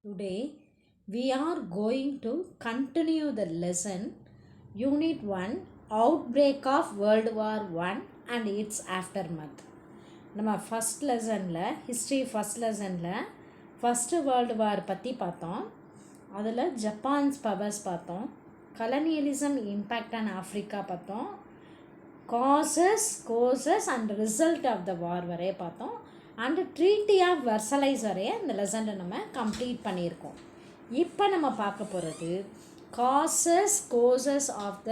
Today we are going to continue the lesson Unit 1 Outbreak of World War I and its Aftermath. நம்ம first லெசனில் history first லெசனில் first world war பற்றி பார்த்தோம். அதில் Japan's powers பார்த்தோம், colonialism impact on Africa பார்த்தோம், causes and result of the war வரைய பார்த்தோம், அண்டு ட்ரீட்டி ஆஃப் வெர்சலைஸ் வரைய இந்த லெசனில் நம்ம கம்ப்ளீட் பண்ணியிருக்கோம். இப்போ நம்ம பார்க்க போகிறது causes of the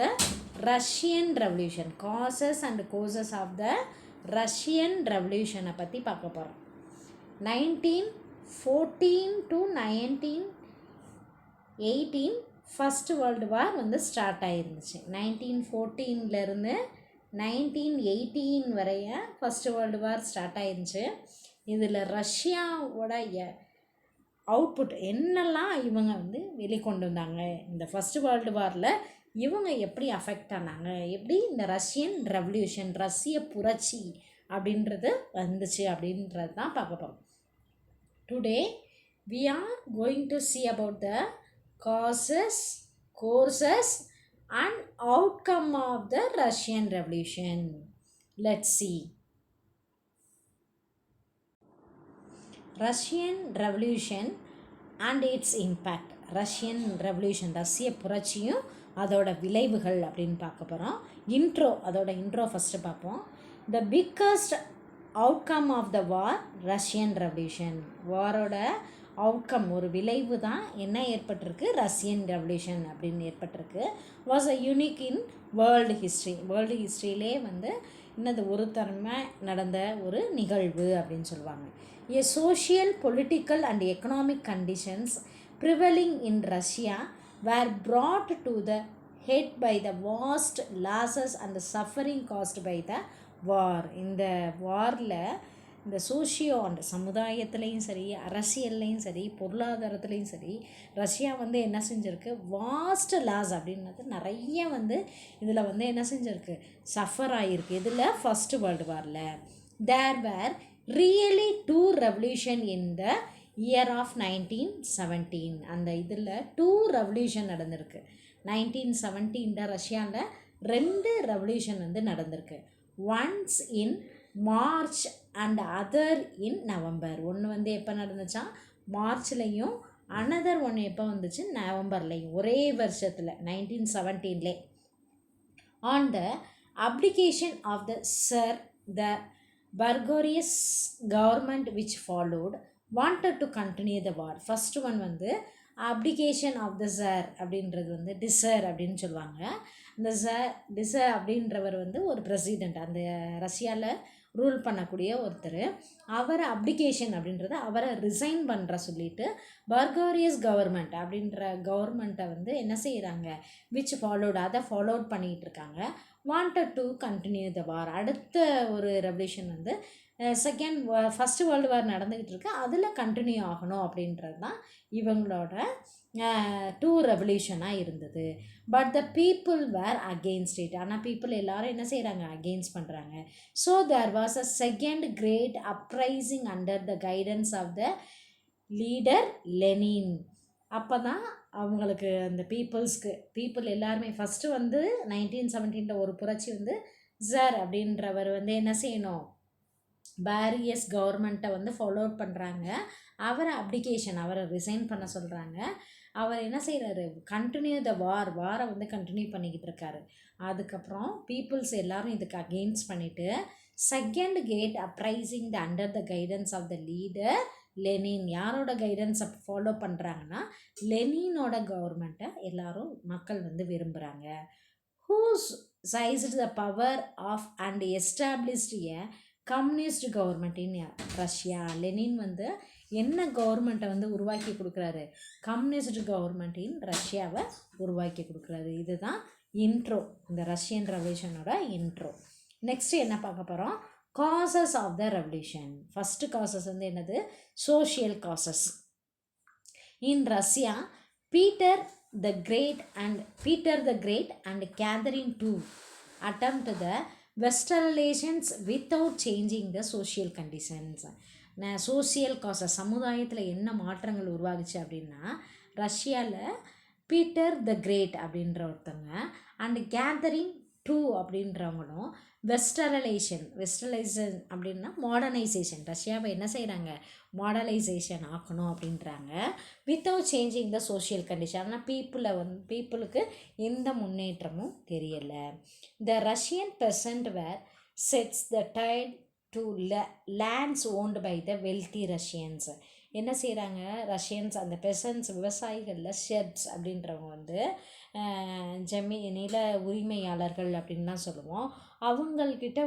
Russian revolution, causes and causes of the Russian ரெவல்யூஷனை பற்றி பார்க்க போகிறோம். 1914 to 1918 first world war start ஆகிருந்துச்சு. 1914 1918 வரைய ஃபஸ்ட்டு வேர்ல்டு வார் ஸ்டார்ட் ஆயிருந்துச்சு. இதில் ரஷ்யாவோட அவுட்புட் என்னெல்லாம் இவங்க வெளிக்கொண்டு வந்தாங்க, இந்த ஃபஸ்ட்டு வேர்ல்டு வாரில் இவங்க எப்படி அஃபெக்ட் ஆனாங்க, எப்படி இந்த ரஷ்யன் ரெவல்யூஷன் ரஷ்ய புரட்சி அப்படின்றது வந்துச்சு அப்படின்றது தான் பார்க்க போகிறோம். Today we are going to see about the causes, courses and outcome of the Russian Revolution. Let's see. Russian Revolution and its impact. Russian Revolution, ரஷ்ய புரட்சியும் அதோட விளைவுகள் அப்படின்னு பார்க்க போகிறோம். அதோட இன்ட்ரோ ஃபஸ்ட்டு பார்ப்போம். The biggest outcome of the war, Russian Revolution. வாரோட outcome, ஒரு விளைவு தான் என்ன ஏற்பட்டிருக்கு, ரஷ்யன் ரெவல்யூஷன் அப்படின்னு ஏற்பட்டிருக்கு. Was a unique in world history. World ஹிஸ்ட்ரியிலே என்னது ஒரு தரமாக நடந்த ஒரு நிகழ்வு அப்படின்னு சொல்லுவாங்க. A social, political and economic conditions prevailing in Russia were brought to the head by the vast losses and the suffering caused by the war. இந்த வாரில் இந்த சோஷியோ அண்ட் சமுதாயத்துலேயும் சரி, அரசியல்லையும் சரி, பொருளாதாரத்துலேயும் சரி, ரஷ்யா என்ன செஞ்சுருக்கு, வாஸ்ட் லாஸ் அப்படின்றது நிறைய இதில் என்ன செஞ்சுருக்கு, சஃபர் ஆகிருக்கு. இதில் ஃபஸ்ட்டு வேர்ல்டு வாரில் there were really two revolution in the year of 1917. அந்த இதில் டூ ரெவல்யூஷன் நடந்திருக்கு. 1917 ரஷ்யாவில் 2 ரெவல்யூஷன் நடந்திருக்கு. Once in March and other in November. ஒன்று எப்போ நடந்துச்சா, மார்ச்லேயும், அனதர் ஒன்று எப்போ வந்துச்சு, நவம்பர்லேயும், ஒரே வருஷத்தில் 1917. On the abdication of the tsar, the பர்கோரியஸ் government which followed wanted to continue the war. First one abdication of the tsar அப்படின்றது டிசர் அப்படின்னு சொல்லுவாங்க. இந்த டிசர் அப்படின்றவர் ஒரு பிரசிடெண்ட், அந்த ரஷ்யாவில் ரூல் பண்ணக்கூடிய ஒருத்தர். அவரை அப்ளிகேஷன் அப்படின்றத அவரை ரிசைன் பண்ணுற சொல்லிட்டு பர்கோரியஸ் கவர்மெண்ட் அப்படின்ற கவர்மெண்ட்டை என்ன செய்கிறாங்க, விச் ஃபாலோட், அதை ஃபாலோட் பண்ணிகிட்டு இருக்காங்க. வாண்டட் டு கண்டினியூ த வார். அடுத்த ஒரு ரெவல்யூஷன் ஃபஸ்ட்டு வேர்ல்டு வார் நடந்துக்கிட்டு இருக்கு, அதில் கண்டினியூ ஆகணும் அப்படின்றது தான் இவங்களோட டூ ரெவல்யூஷனாக இருந்தது. But the people were against it. ஆனால் பீப்புள் எல்லாரும் என்ன செய்கிறாங்க, அகெயின்ஸ்ட் பண்ணுறாங்க. So there was a second great uprising under the guidance of the leader Lenin. அப்போ தான் அவங்களுக்கு அந்த பீப்புள் எல்லாருமே ஃபஸ்ட்டு 1917 ஒரு புரட்சி ஜர் அப்படின்றவர் என்ன செய்யணும், பேரியஸ் கவர்மெண்ட்டை ஃபாலோ பண்ணுறாங்க. அவரை அவரை ரிசைன் பண்ண சொல்கிறாங்க. அவர் என்ன செய்கிறாரு, கண்டினியூ த வாரை கண்டினியூ பண்ணிக்கிட்டு இருக்காரு. அதுக்கப்புறம் பீப்புள்ஸ் எல்லாரும் இதுக்கு அகெயின்ஸ்ட் பண்ணிவிட்டு second great uprising the under the guidance of the leader Lenin. யாரோட கைடன்ஸை ஃபாலோ பண்ணுறாங்கன்னா, லெனினோட கவர்மெண்ட்டை எல்லாரும் மக்கள் விரும்புகிறாங்க. Whose seized the power of and established a communist government in Russia. Lenin என்ன கவர்மெண்ட்டை உருவாக்கி கொடுக்குறாரு, கம்யூனிஸ்ட் கவர்மெண்ட் இன் ரஷ்யாவை உருவாக்கி கொடுக்குறாரு. இதுதான் இன்ட்ரோ, இந்த ரஷ்யன் ரெவல்யூஷனோட இன்ட்ரோ. நெக்ஸ்ட் என்ன பார்க்க போகிறோம், causes of the revolution. First causes என்னது, social causes. In Russia, Peter the Great and Catherine two attempt the western relations without changing the social conditions. Social causes, சமுதாயத்தில் என்ன மாற்றங்கள் உருவாகுச்சு அப்படின்னா, ரஷ்யாவில் பீட்டர் த கிரேட் அப்படின்ற ஒருத்தவங்க அண்ட் கேதரிங் டூ அப்படின்றவங்களும் westernisation அப்படின்னா மாடர்னைசேஷன், ரஷ்யாவை என்ன செய்கிறாங்க, மாடர்னைசேஷன் ஆக்கணும் அப்படின்றாங்க. Without changing the social condition. ஆனால் பீப்புளுக்கு எந்த முன்னேற்றமும் தெரியலை. The Russian peasant were serfs the tied to lands owned by the wealthy Russians. என்ன செய்கிறாங்க ரஷ்யன்ஸ், அந்த பெசன்ஸ் விவசாயிகளில் ஷெர்ப்ஸ் அப்படின்றவங்க நில உரிமையாளர்கள் அப்படின்லாம் சொல்லுவோம். அவங்கக்கிட்ட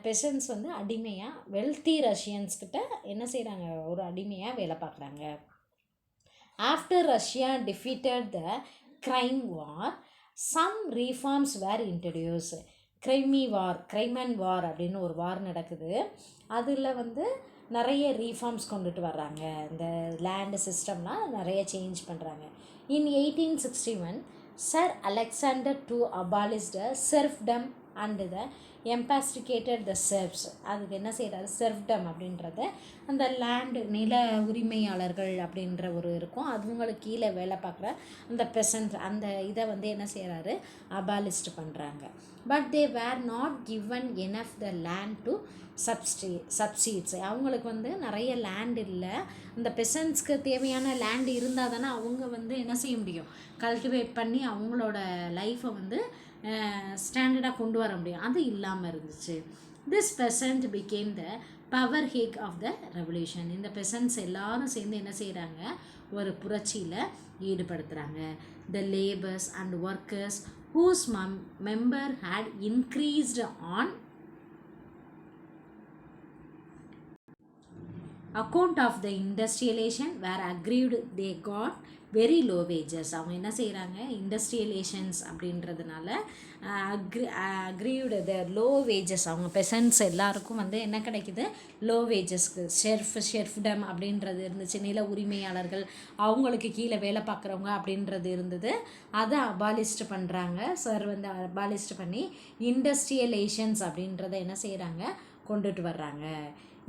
பெசன்ஸ் அடிமையாக, வெல்தி ரஷ்யன்ஸ்கிட்ட என்ன செய்கிறாங்க, ஒரு அடிமையாக வேலை பார்க்குறாங்க. After Russia defeated the Crimea war, some reforms were introduced. Crimean war அப்படின்னு ஒரு வார் நடக்குது. அதில் நிறைய ரீஃபார்ம்ஸ் கொண்டுட்டு வர்றாங்க. இந்த லேண்டு சிஸ்டம்லாம் நிறைய சேஞ்ச் பண்ணுறாங்க. In 1861 tsar Alexander two abolished serfdom and the emancipated the serfs. அதுக்கு என்ன செய்கிறாரு, செர்ஃப்டம் அப்படின்றத அந்த லேண்டு நில உரிமையாளர்கள் அப்படின்ற ஒரு இருக்கும், அதுங்களுக்கு கீழே வேலை பார்க்குற அந்த பெசன்ட் அந்த இதை என்ன செய்கிறாரு, அபாலிஸ்ட் பண்ணுறாங்க. But they were not given enough the land to subsist. அவங்களுக்கு நிறைய லேண்ட் இல்லை. அந்த பெசன்ட்ஸ்க்கு தேவையான லேண்ட் இருந்தால் தானே அவங்க என்ன செய்ய முடியும், கல்டிவேட் பண்ணி அவங்களோட லைஃப்பை ஸ்டாண்டர்டாக கொண்டு வர முடியும். அது இல்லாமல் இருந்துச்சு. This peasant became the powder keg of the revolution. இந்த பெசன்ட்ஸ் எல்லாரும் சேர்ந்து என்ன செய்கிறாங்க, ஒரு புரட்சியில் ஈடுபடுத்துகிறாங்க. The labours and workers whose member had increased on account of the industrialization were aggrieved they got very low wages. அவங்க என்ன செய்கிறாங்க, இண்டஸ்ட்ரியலேஷன்ஸ் அப்படின்றதுனால அக்ரீவ்டு த லோ வேஜஸ். அவங்க பெசன்ட்ஸ் எல்லாருக்கும் என்ன கிடைக்குது, லோ வேஜஸ்க்கு. ஷெர்ஃப்டம் அப்படின்றது இருந்துச்சு, நில உரிமையாளர்கள் அவங்களுக்கு கீழே வேலை பார்க்குறவங்க அப்படின்றது இருந்தது. அதை அபாலிஸ்ட் பண்ணுறாங்க. சார் அபாலிஸ்ட் பண்ணி இண்டஸ்ட்ரியலேஷன்ஸ் அப்படின்றத என்ன செய்கிறாங்க, கொண்டுட்டு வர்றாங்க.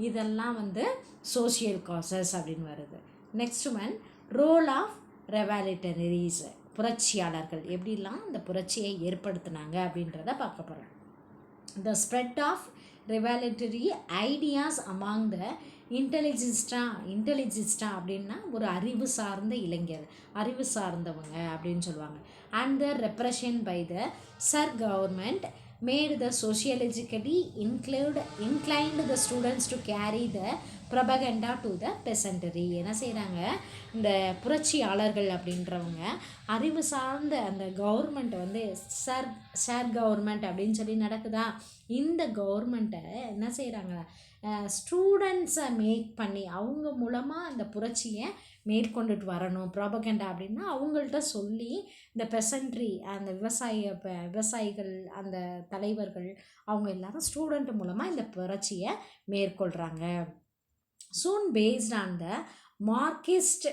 இதெல்லாம் சோஷியல் காசஸ் அப்படின்னு வருது. நெக்ஸ்ட் ரோல் ஆஃப் ரெவாலிட்டரிஸ், புரட்சியாளர்கள் எப்படிலாம் இந்த புரட்சியை ஏற்படுத்தினாங்க அப்படின்றத பார்க்க போகிறோம். The spread of revolutionary ideas among the intelligentsia அப்படின்னா ஒரு அறிவு சார்ந்த இளைஞர், அறிவு சார்ந்தவங்க அப்படின்னு சொல்லுவாங்க. And the repression by the Tsar government made the sociologically inclined the students to carry the propaganda to the peasantry. என்ன செய்கிறாங்க, இந்த புரட்சியாளர்கள் அப்படின்றவங்க அறிவு சார்ந்த அந்த கவர்மெண்ட்டை சார் கவர்மெண்ட் அப்படின்னு சொல்லி நடக்குதா, இந்த கவர்மெண்ட்டை என்ன செய்கிறாங்க, ஸ்டூடெண்ட்ஸை மேக் பண்ணி அவங்க மூலமாக அந்த புரட்சியை மேற்கொண்டுட்டு வரணும். ப்ராபகண்டா அப்படின்னா அவங்கள்ட்ட சொல்லி இந்த பெசன்ட்ரி அந்த விவசாயிகள் அந்த தலைவர்கள் அவங்க எல்லாரும் ஸ்டூடெண்ட் மூலமாக இந்த புரட்சியை மேற்கொள்கிறாங்க. Soon based on the Marxist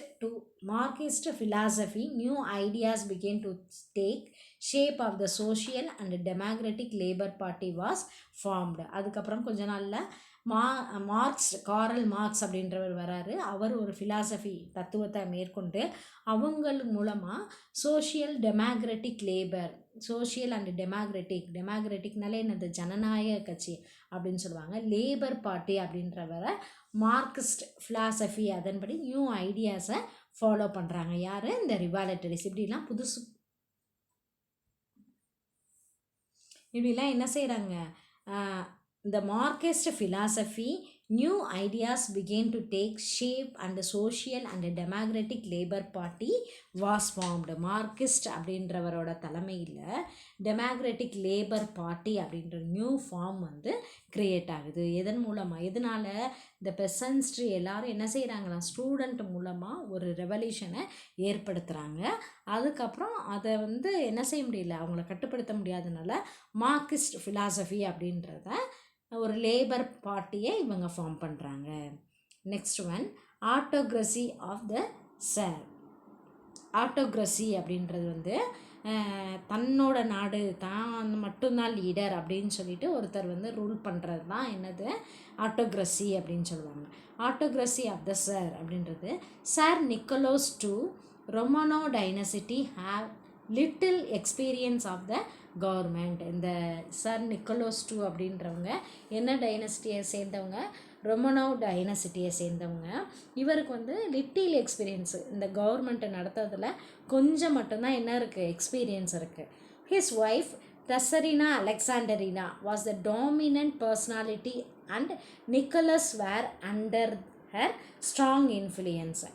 philosophy, new ideas began to take shape of the social and democratic labor party was formed. அதுக்கப்புறம் கொஞ்ச நாளில் காரல் மார்க்ஸ் அப்படின்றவர் வராரு. அவர் ஒரு ஃபிலாசபி தத்துவத்தை மேற்கொண்டு அவங்கள் மூலமாக சோஷியல் அண்ட் டெமோக்ராட்டிக்னாலே என்னது, ஜனநாயக கட்சி அப்படின்னு சொல்லுவாங்க. லேபர் பார்ட்டி அப்படின்றவரை மார்க்சிஸ்ட் ஃபிலாசபி அதன்படி நியூ ஐடியாஸை ஃபாலோ பண்ணுறாங்க. யார், இந்த ரிவாலிட்டரிஸ். இப்படிலாம் என்ன செய்கிறாங்க, the Marxist philosophy, new ideas began to take shape and the social and the democratic labor party was formed. Marxist அப்படின்றவரோட தலைமையில் டெமோக்ராட்டிக் லேபர் பார்ட்டி அப்படின்ற நியூ ஃபார்ம் கிரியேட் ஆகுது. எதனால் இந்த பெசன்ட்ரி எல்லாரும் என்ன செய்கிறாங்களா, ஸ்டூடெண்ட் மூலமாக ஒரு ரெவல்யூஷனை ஏற்படுத்துகிறாங்க. அதுக்கப்புறம் அதை என்ன செய்ய முடியல, அவங்கள கட்டுப்படுத்த முடியாதனால மார்க்சிஸ்ட் ஃபிலாசபி அப்படின்றத ஒரு லேபர் பார்ட்டியை இவங்க ஃபார்ம் பண்ணுறாங்க. Next autocracy of the tsar. Autocracy அப்படின்றது வந்து தன்னோட நாடு தான் மட்டும்தான் லீடர் அப்படின்னு சொல்லிட்டு ஒருத்தர் வந்து ரூல் பண்ணுறது தான் என்னது ஆட்டோக்ரஸி அப்படின்னு சொல்லுவாங்க. ஆட்டோக்ரஸி ஆஃப் த சார் அப்படின்றது tsar Nicholas two Romanov dynasty have little experience of the government. இந்த சார் நிக்கோலஸ் டூ அப்படின்றவங்க என்ன டைனசிட்டியை சேர்ந்தவங்க? ரொமனோ டைனசிட்டியை சேர்ந்தவங்க. இவருக்கு வந்து லிட்டில் எக்ஸ்பீரியன்ஸு இந்த கவர்மெண்ட்டை நடத்துறதுல கொஞ்சம் மட்டும்தான் என்ன இருக்குது, எக்ஸ்பீரியன்ஸ் இருக்குது. His wife Tsarina Alexandrina was the dominant personality and Nicholas were under her strong influence.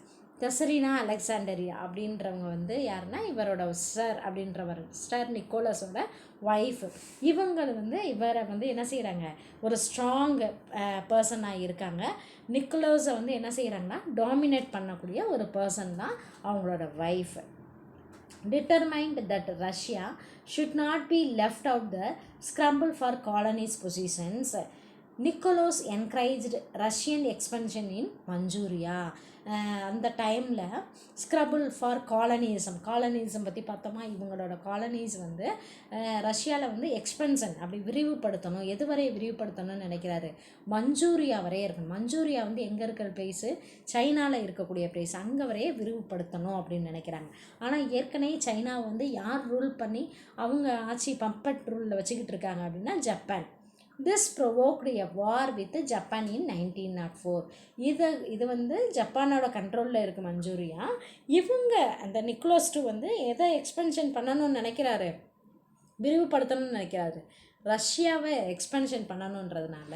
Tsarina Alexandria அப்படின்றவங்க வந்து யாருன்னா இவரோட சார் அப்படின்றவர், சார் நிக்கோலஸோட ஒய்ஃப். இவங்க வந்து இவரை வந்து என்ன செய்கிறாங்க, ஒரு ஸ்ட்ராங் பர்சனாக இருக்காங்க. நிக்கோலஸை வந்து என்ன செய்கிறாங்கன்னா டாமினேட் பண்ணக்கூடிய ஒரு பர்சன் தான் அவங்களோட wife. Determined that Russia should not be left out the scramble for colonies positions. Nicholas encouraged Russian expansion in Manchuria. அந்த டைமில் ஸ்க்ரபிள் ஃபார் காலனிசம் பற்றி பார்த்தோமா, இவங்களோட காலனிஸ் வந்து ரஷ்யாவில் வந்து எக்ஸ்பென்ஷன் அப்படி விரிவுபடுத்தணும். எதுவரை விரிவுபடுத்தணும்னு நினைக்கிறாரு? மஞ்சூரியா வரையே இருக்கணும். மஞ்சூரியா வந்து எங்கே இருக்கிற பிளேஸு? சைனாவில் இருக்கக்கூடிய பிளேஸ். அங்கே வரையே விரிவுபடுத்தணும் அப்படின்னு நினைக்கிறாங்க. ஆனால் ஏற்கனவே சைனாவை வந்து யார் ரூல் பண்ணி அவங்க ஆட்சி பம்பட் ரூலில் வச்சுக்கிட்டு இருக்காங்க அப்படின்னா Japan. This provoked a war with Japan in 1904. இது வந்து ஜப்பானோட கண்ட்ரோலில் இருக்குது மஞ்சூரியா. இவங்க அந்த நிக்கோலஸ் டூ வந்து எதை எக்ஸ்பென்ஷன் பண்ணணும்னு நினைக்கிறாரு? விரிவுபடுத்தணும்னு நினைக்கிறாரு. ரஷ்யாவை எக்ஸ்பென்ஷன் பண்ணணுன்றதுனால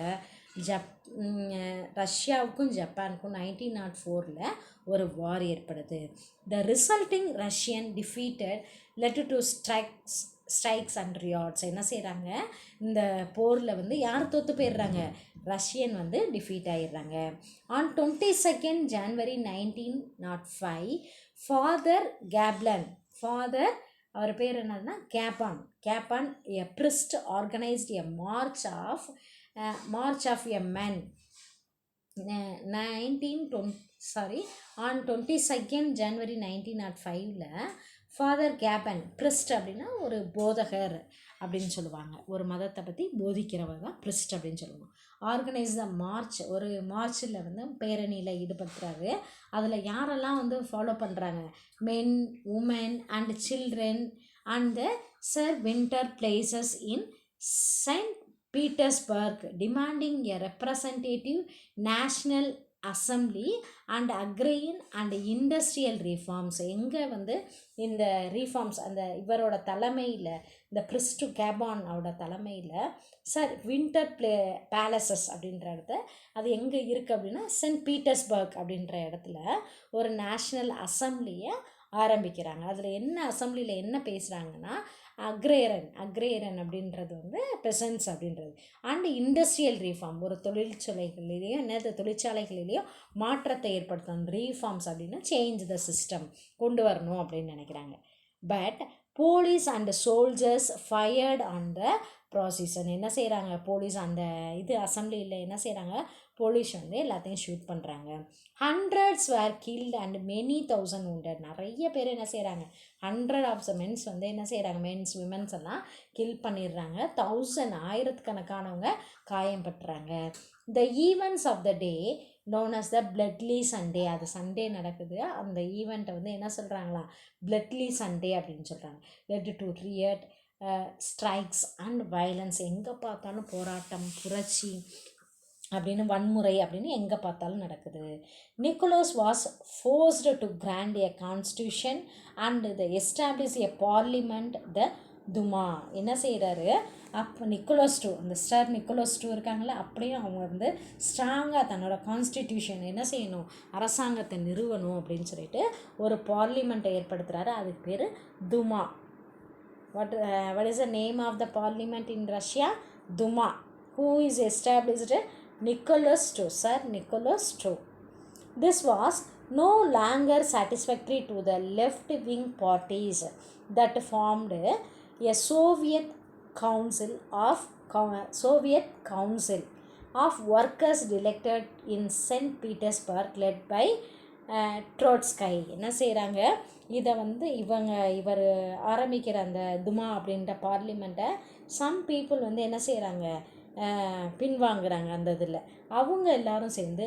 ரஷ்யாவுக்கும் ஜப்பானுக்கும் 1904 ஒரு வார் ஏற்படுது. த resulting Russian defeated led to strikes and ரியாட்ஸ். என்ன செய்கிறாங்க, இந்த போரில் வந்து யார் தோற்று போயிடுறாங்க? ரஷ்யன் வந்து டிஃபீட் ஆகிடுறாங்க. ஆன் 22 January 1905 ஃபாதர் கேப்லன், அவர் பேர் என்னதுன்னா Gapon a priest organised a march of a men on 22 January 1905 father Gapon, priest அப்படின்னா ஒரு போதகர் அப்படின்னு சொல்லுவாங்க. ஒரு மதத்தை பற்றி போதிக்கிறவர் தான் பிரிஸ்ட் அப்படின்னு சொல்லுவாங்க. ஆர்கனைஸ் த மார்ச், ஒரு மார்ச்சில் வந்து பேரணியில் ஈடுபடுத்துகிறாரு. அதில் யாரெல்லாம் வந்து ஃபாலோ பண்ணுறாங்க? Men, women and children and Tsar winter palace in Saint Petersburg demanding a representative national assembly and agrarian and industrial reforms. எங்கே வந்து இந்த ரீஃபார்ம்ஸ் அந்த இவரோட தலைமையில், இந்த பிரிஸ்டு கேபானோட தலைமையில் சார் வின்டர் பேலசஸ் அப்படின்ற இடத்த, அது எங்கே இருக்குது அப்படின்னா சென்ட் பீட்டர்ஸ்பர்க் அப்படின்ற இடத்துல ஒரு நேஷ்னல் அசம்பிளியை ஆரம்பிக்கிறாங்க. அதில் என்ன அசம்பிளியில் என்ன பேசுகிறாங்கன்னா அக்ரேரன் அப்படின்றது வந்து பெசன்ஸ் அப்படின்றது அண்ட் இண்டஸ்ட்ரியல் ரீஃபார்ம், ஒரு தொழிற்சாலைகளிலேயோ மாற்றத்தை ஏற்படுத்தணும். ரீஃபார்ம்ஸ் அப்படின்னா சேஞ்ச் த சிஸ்டம், கொண்டு வரணும் அப்படின்னு நினைக்கிறாங்க. But police and soldiers fired on the procession. என்ன செய்கிறாங்க? போலீஸ் அந்த அசம்பிளியில் என்ன செய்கிறாங்க? போலீஸ் வந்து எல்லாத்தையும் ஷூட் பண்ணுறாங்க. Hundreds were killed and many thousand wounded. நிறைய பேர் என்ன செய்கிறாங்க? 100 of the மென்ஸ் வந்து என்ன செய்கிறாங்க? மென்ஸ் விமென்ஸ் எல்லாம் கில் பண்ணிடுறாங்க. 1000 ஆயிரத்துக்கணக்கானவங்க காயம் பட்டுறாங்க. The events of the day known as the bloody Sunday. அது சண்டே நடக்குது. அந்த ஈவெண்ட்டை வந்து என்ன சொல்கிறாங்களா? பிளட்லி சண்டே அப்படின்னு சொல்கிறாங்க. Led to create strikes and violence. எங்கே பார்த்தாலும் போராட்டம், புரட்சி அப்படின்னு, வன்முறை அப்படின்னு எங்கே பார்த்தாலும் நடக்குது. Nicholas was forced to grant a constitution and the establish a parliament the Duma. என்ன செய்கிறாரு? அப்போ நிக்கோலஸ் டூ, அந்த ஸ்டார் நிக்கோலஸ் டூ இருக்காங்களே, அப்படியே அவங்க வந்து ஸ்ட்ராங்காக தன்னோட கான்ஸ்டிடியூஷன் என்ன செய்யணும், அரசாங்கத்தை நிறுவணும் அப்படின்னு சொல்லிட்டு ஒரு பார்லிமெண்ட்டை ஏற்படுத்துகிறாரு. அதுக்கு பேர் துமா. what is the name of the parliament in Russia? Duma. Who is established? Nicholas II, Sir Nicholas II. This was no longer satisfactory to the left-wing parties that formed a Soviet Council of Workers elected in St. Petersburg led by ட்ரோட்ஸ்கை என்ன செய்கிறாங்க, இதை வந்து இவர் ஆரம்பிக்கிற அந்த துமா அப்படின்ற பார்லிமெண்ட்டை some people வந்து என்ன செய்கிறாங்க, பின்வாங்குறாங்க. அந்த இதில் அவங்க எல்லாரும் சேர்ந்து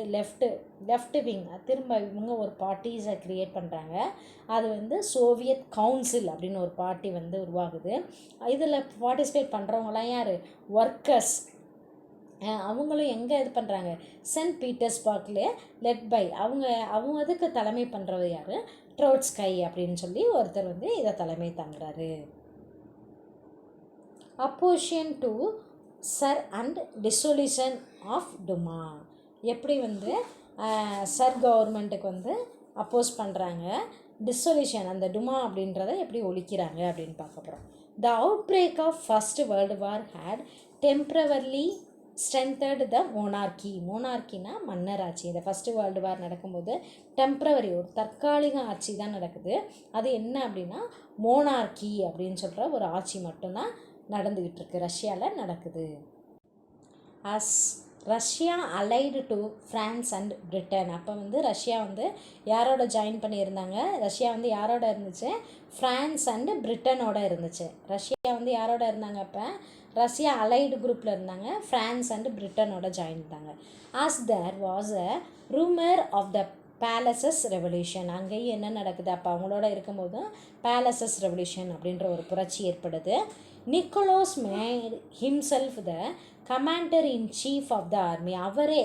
லெஃப்ட் விங் திரும்ப இவங்க ஒரு பார்ட்டிஸை க்ரியேட் பண்ணுறாங்க. அது வந்து சோவியத் கவுன்சில் அப்படின்னு ஒரு பார்ட்டி வந்து உருவாகுது. இதில் பார்ட்டிசிபேட் பண்ணுறவங்களாம் யார், ஒர்க்கர்ஸ். அவங்களும் எங்கே இது பண்ணுறாங்க, சென்ட் பீட்டர்ஸ்பர்க்லேயே லெட் பை அவங்க அதுக்கு தலைமை பண்ணுறது யார், ட்ரோட்ஸ்கை அப்படின்னு சொல்லி ஒருத்தர் வந்து இதை தலைமை தாங்குறாரு. Opposition to Tsar and dissolution of Duma, எப்படி வந்து சர் கவர்மெண்ட்டுக்கு வந்து அப்போஸ் பண்ணுறாங்க, டிசொல்யூஷன் அந்த டுமா அப்படின்றத எப்படி ஒழிக்கிறாங்க அப்படின்னு பார்க்க போகிறோம். The outbreak of first world war had temporarily strengthened the மோனார்க்கினா மன்னர் ஆட்சி. இந்த ஃபஸ்ட்டு வேர்ல்டு வார் நடக்கும்போது டெம்ப்ரவரி ஒரு தற்காலிக ஆட்சி தான் நடக்குது. அது என்ன அப்படின்னா மோனார்க்கி அப்படின்னு சொல்கிற ஒரு ஆட்சி மட்டும்தான் நடந்துக்கிட்டு இருக்கு, ரஷ்யாவில் நடக்குது. As Russia allied to France and Britain, அப்போ வந்து ரஷ்யா வந்து யாரோட ஜாயின் பண்ணியிருந்தாங்க, ரஷ்யா வந்து யாரோட இருந்துச்சு, ஃப்ரான்ஸ் அண்டு பிரிட்டனோட இருந்துச்சு. ரஷ்யா வந்து யாரோட இருந்தாங்க, அப்போ ரஷ்யா அலைடு குரூப்பில் இருந்தாங்க, ஃப்ரான்ஸ் அண்டு பிரிட்டனோட ஜாயின் இருந்தாங்க. As there was a rumour of the palaces revolution, அங்கேயும் என்ன நடக்குது, அப்போ அவங்களோட இருக்கும்போது பேலசஸ் ரெவல்யூஷன் அப்படின்ற ஒரு புரட்சி ஏற்படுது. Nicholas made himself the commander in chief of the army, அவரே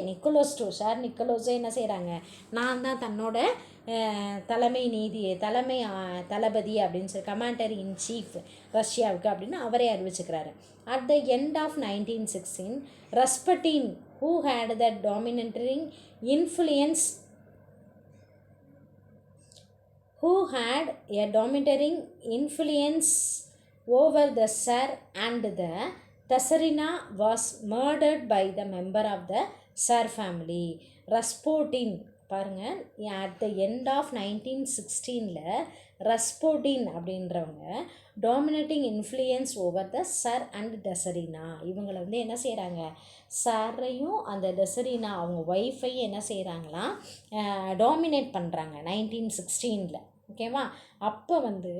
சார் நிக்கோலோஸே என்ன செய்கிறாங்க, நான் தான் தன்னோட தலைமை தளபதி அப்படின்னு சொல்லி கமாண்டர் இன் சீஃப் ரஷ்யாவுக்கு அப்படின்னு அவரே அறிவிச்சுக்கிறாரு. At the end of 1916 Rasputin who had the dominating influence over the Tsar and the Tsarina was murdered by the member of the Tsar family. Rasputin பாருங்கள், at the end of 1916 Rasputin அப்படின்றவங்க dominating influence over the Tsar and Tsarina, இவங்களை வந்து என்ன செய்கிறாங்க, சரையும் அந்த டெசரினா அவங்க ஒய்ஃபையும் என்ன செய்கிறாங்களாம், dominate பண்ணுறாங்க 1916. ஓகேவா, அப்போ வந்து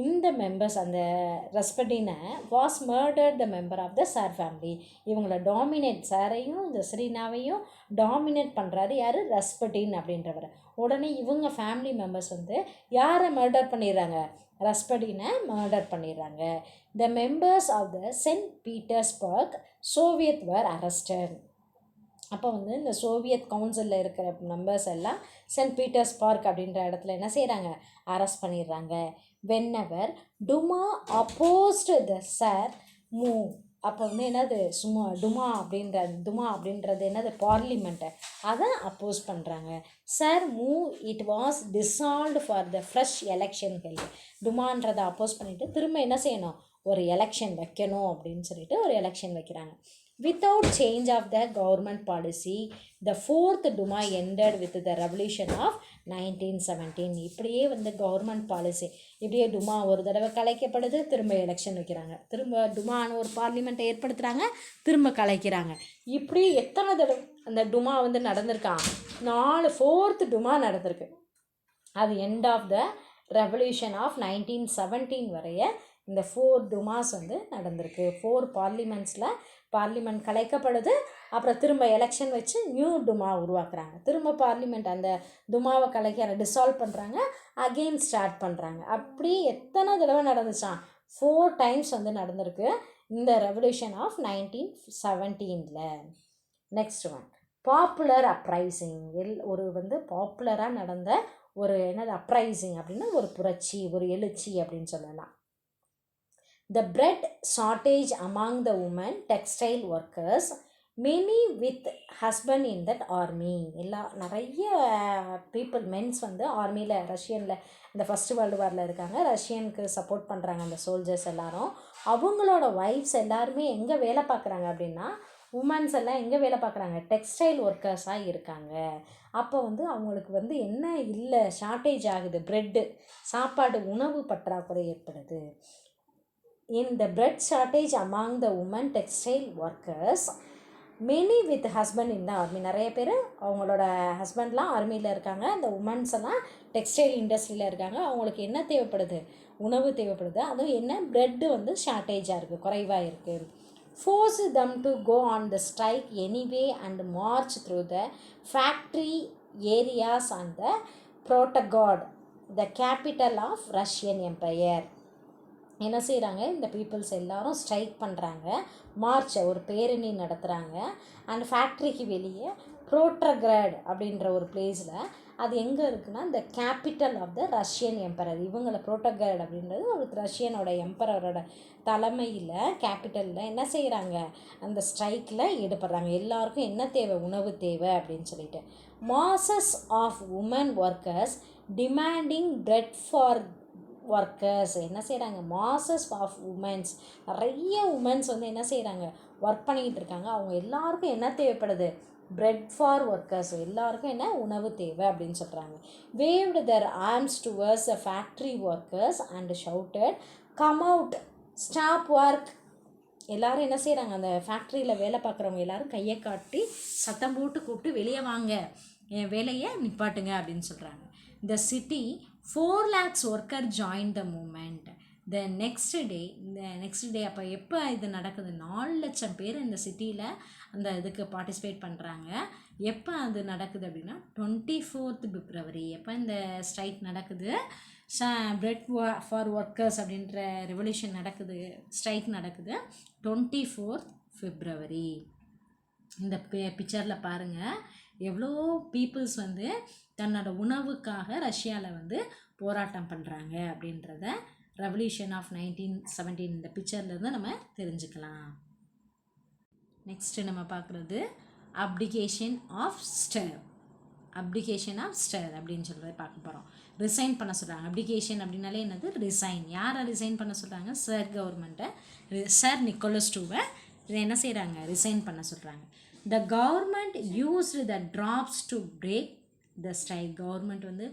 இந்த மெம்பர்ஸ் அந்த ரஸ்பட்டினை was murdered the member of the Tsar family, இவங்கள சாரையும் இந்த ஸ்ரீனாவையும் டாமினேட் பண்ணுறாரு யார், ரஸ்பட்டின் அப்படின்றவர். உடனே இவங்க ஃபேமிலி மெம்பர்ஸ் வந்து யாரை மர்டர் பண்ணிடுறாங்க, ரஸ்பட்டினை மர்டர் பண்ணிடுறாங்க. The members of the Saint Petersburg Soviet were arrested, அப்போ வந்து இந்த சோவியத் கவுன்சிலில் இருக்கிற மெம்பர்ஸ் எல்லாம் சென்ட் பீட்டர்ஸ்பர்க் அப்படின்ற இடத்துல என்ன செய்கிறாங்க, அரெஸ்ட் பண்ணிடுறாங்க. வென்னவர் டுமா அப்போஸ்டு த சார் மூவ், அப்போ வந்து என்னது டுமா அப்படின்றது என்னது பார்லிமெண்ட்டை, அதை அப்போஸ் பண்ணுறாங்க. Tsar move it was dissolved for the fresh election held, டுமான்றதை அப்போஸ் பண்ணிவிட்டு திரும்ப என்ன செய்யணும், ஒரு எலெக்ஷன் வைக்கணும் அப்படின்னு சொல்லிட்டு ஒரு எலெக்ஷன் வைக்கிறாங்க. Without change of the government policy, the fourth Duma ended with the revolution of 1917. இப்படியே வந்து கவர்மெண்ட் பாலிசி இப்படியே டுமா ஒரு தடவை கலைக்கப்படுது, திரும்ப எலெக்ஷன் வைக்கிறாங்க, திரும்ப டுமான்னு ஒரு பார்லிமெண்ட்டை ஏற்படுத்துகிறாங்க, திரும்ப கலைக்கிறாங்க. இப்படி எத்தனை தடவை அந்த டுமா வந்து நடந்திருக்கான், 4th டுமா நடந்திருக்கு. அது end of the revolution of 1917 வரைய இந்த 4 டுமாஸ் வந்து நடந்திருக்கு. 4 பார்லிமெண்ட் கலைக்கப்படுது, அப்புறம் திரும்ப எலெக்ஷன் வச்சு நியூ டுமா உருவாக்குறாங்க, திரும்ப பார்லிமெண்ட் அந்த டுமாவை டிசால்வ் பண்ணுறாங்க, அகெயின் ஸ்டார்ட் பண்ணுறாங்க. அப்படி எத்தனை தடவை நடந்துச்சான், 4 டைம்ஸ் வந்து நடந்திருக்கு இந்த revolution of 1917. Next one popular uprising, ஒரு வந்து பாப்புலராக நடந்த ஒரு என்னது அப்ரைசிங் அப்படின்னா ஒரு புரட்சி, ஒரு எழுச்சி அப்படின்னு சொல்லலாம். The bread shortage among the women textile workers, many with husband in that army, நிறைய பீப்புள் மென்ஸ் வந்து ஆர்மியில் ரஷ்யனில் இந்த ஃபஸ்ட்டு வேர்ல்டு வாரில் இருக்காங்க, ரஷ்யனுக்கு சப்போர்ட் பண்ணுறாங்க அந்த சோல்ஜர்ஸ் எல்லாரும். அவங்களோட ஒய்ஃப்ஸ் எல்லாருமே எங்கே வேலை பார்க்குறாங்க அப்படின்னா, உமன்ஸ் எல்லாம் எங்கே வேலை பார்க்குறாங்க, டெக்ஸ்டைல் ஒர்க்கர்ஸாக இருக்காங்க. அப்போ வந்து அவங்களுக்கு வந்து என்ன இல்லை, ஷார்ட்டேஜ் ஆகுது, ப்ரெட்டு சாப்பாடு உணவு பற்றாக்குறை ஏற்படுது. In the bread shortage among the women textile workers, many with husband இந்த ஆர்மி, நிறைய பேர் அவங்களோட ஹஸ்பண்ட்லாம் ஆர்மியில் இருக்காங்க. அந்த உமன்ஸ் எல்லாம் டெக்ஸ்டைல் இண்டஸ்ட்ரியில் இருக்காங்க. அவங்களுக்கு என்ன தேவைப்படுது, உணவு தேவைப்படுது. அதுவும் என்ன, ப்ரெட்டு வந்து ஷார்ட்டேஜாக இருக்குது, குறைவாக இருக்குது. Force them to go on the strike anyway and march through the factory areas on the Petrograd, the capital of Russian empire. என்ன செய்கிறாங்க, இந்த பீப்புள்ஸ் எல்லாரும் ஸ்ட்ரைக் பண்ணுறாங்க, மார்ச் ஒரு பேரணி நடத்துகிறாங்க. அண்ட் ஃபேக்ட்ரிக்கு வெளியே புரோட்டர்கிராட் அப்படின்ற ஒரு பிளேஸில், அது எங்கே இருக்குன்னா இந்த capital of the Russian emperor. இவங்களை புரோட்டர்கிராட் அப்படின்றது ஒரு ரஷ்யனோட எம்பரரோட தலைமையில் கேபிட்டலில் என்ன செய்கிறாங்க, அந்த ஸ்ட்ரைக்கில் ஈடுபடுறாங்க. எல்லாருக்கும் என்ன தேவை, உணவு தேவை அப்படின்னு சொல்லிட்டு. Masses of woman workers demanding bread for workers என்ன செய்கிறாங்க, மாசஸ் ஆஃப் உமன்ஸ், நிறைய உமன்ஸ் வந்து என்ன செய்கிறாங்க, ஒர்க் பண்ணிக்கிட்டு இருக்காங்க. அவங்க எல்லாருக்கும் என்ன தேவைப்படுது, பிரெட் ஃபார் ஒர்க்கர்ஸ், எல்லாருக்கும் என்ன உணவு தேவை அப்படின்னு சொல்கிறாங்க. Waved their arms towards the factory workers and shouted come out stop work. எல்லோரும் என்ன செய்கிறாங்க, அந்த ஃபேக்ட்ரியில் வேலை பார்க்குறவங்க எல்லோரும் கையை காட்டி சத்தம் போட்டு கூப்பிட்டு வெளியே வாங்க, என் வேலையை நிப்பாட்டுங்க அப்படின்னு சொல்கிறாங்க. The city 4 lakhs worker joined the movement. The next day அப்போ எப்போ இது நடக்குது, 4 லட்சம் பேர் இந்த சிட்டியில் அந்த இதுக்கு பார்ட்டிசிபேட் பண்ணுறாங்க. எப்போ அது நடக்குது அப்படின்னா 24th February. எப்போ இந்த ஸ்ட்ரைக் நடக்குது, பிரெட் ஃபார் ஒர்க்கர்ஸ் அப்படின்ற ரெவல்யூஷன் நடக்குது, ஸ்ட்ரைக் நடக்குது 24th February. இந்த பிக்சரில் பாருங்கள், எவ்வளோ பீப்புள்ஸ் வந்து தன்னோட உணவுக்காக ரஷ்யாவில் வந்து போராட்டம் பண்ணுறாங்க அப்படின்றத ரெவல்யூஷன் ஆஃப் 1917 இந்த பிக்சர்லேருந்து நம்ம தெரிஞ்சுக்கலாம். நெக்ஸ்ட்டு நம்ம பார்க்குறது அப்டிகேஷன் ஆஃப் ஸ்டர். அப்டிகேஷன் ஆஃப் ஸ்டர் அப்படின்னு சொல்கிறத பார்க்க போகிறோம். ரிசைன் பண்ண சொல்கிறாங்க. அப்டிகேஷன் அப்படின்னாலே என்னது, ரிசைன். யாரை ரிசைன் பண்ண சொல்கிறாங்க, சர் கவர்மெண்ட்டை, சர் நிக்கோலஸ் டூவை இதை என்ன செய்கிறாங்க, ரிசைன் பண்ண சொல்கிறாங்க. The government used the drops to break the strike. Government வந்து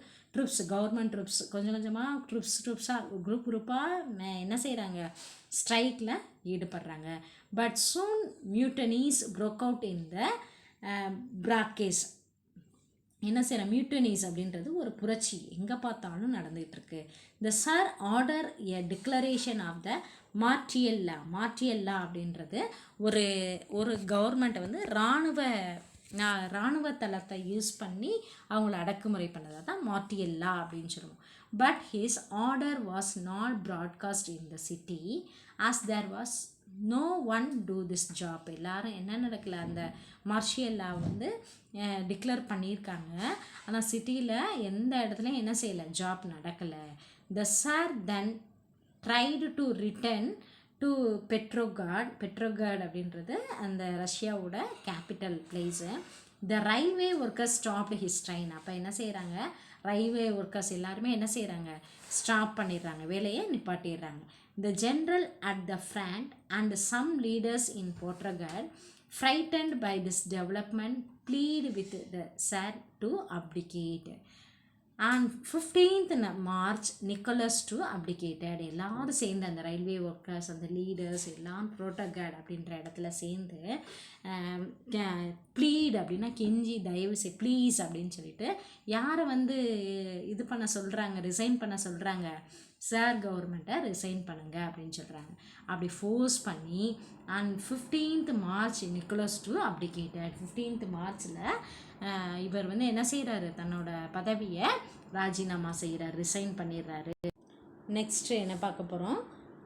கவர்மெண்ட் ட்ரூப்ஸ் கொஞ்சம் கொஞ்சமாக ட்ரூப்ஸாக குரூப்பாக என்ன செய்கிறாங்க, ஸ்ட்ரைக்கில் ஈடுபடுறாங்க. But soon mutinies broke out in the barracks. என்ன செய்கிறேன், மியூட்டனீஸ் அப்படின்றது ஒரு புரட்சி எங்கே பார்த்தாலும் நடந்துகிட்ருக்கு. The Tsar order a declaration of the martial law அப்படின்றது ஒரு கவர்மெண்ட்டை வந்து இராணுவ தளத்தை யூஸ் பண்ணி அவங்கள அடக்குமுறை பண்ணதை தான் மார்டியல் லா அப்படின்னு சொல்லுவோம். But his order was not broadcast in the city as there was no one to this job. எல்லோரும் என்ன நடக்கலை, அந்த மார்ஷியல் லா வந்து டிக்ளேர் பண்ணியிருக்காங்க, ஆனால் சிட்டியில் எந்த இடத்துலையும் என்ன செய்யலை, ஜாப் நடக்கலை. The Tsar then tried to return to Petrograd அப்படின்றது அந்த ரஷ்யாவோட capital place. The railway workers stopped his train. அப்போ என்ன செய்கிறாங்க, ரயில்வே ஒர்க்கர்ஸ் எல்லாருமே என்ன செய்கிறாங்க, ஸ்டாப் பண்ணிடுறாங்க, வேலையை நிப்பாட்டிடுறாங்க. The general at the front and some leaders in Petrograd, frightened by this development, plead with the Tsar to abdicate. On 15th March, Nicholas II abdicated. எல்லாரும் சேர்ந்து அந்த ரயில்வே ஒர்க்கர்ஸ், அந்த leaders எல்லாம் புரோட்டோகாட் அப்படின்ற இடத்துல சேர்ந்து ப்ளீட் அப்படின்னா கெஞ்சி, தயவு செய் ப்ளீஸ் அப்படின்னு சொல்லிட்டு யாரை வந்து இது பண்ண சொல்கிறாங்க, ரிசைன் பண்ண சொல்கிறாங்க, சார் கவர்மெண்ட்டை ரிசைன் பண்ணுங்க அப்படின்னு சொல்கிறாங்க. அப்படி ஃபோர்ஸ் பண்ணி and 15th March Nicholas II abdicated. 15th Marchல இவர் வந்து என்ன செய்கிறாரு, தன்னோட பதவியை ராஜினாமா செய்கிறார், ரிசைன் பண்ணிடுறாரு. நெக்ஸ்ட்டு என்ன பார்க்க போகிறோம்,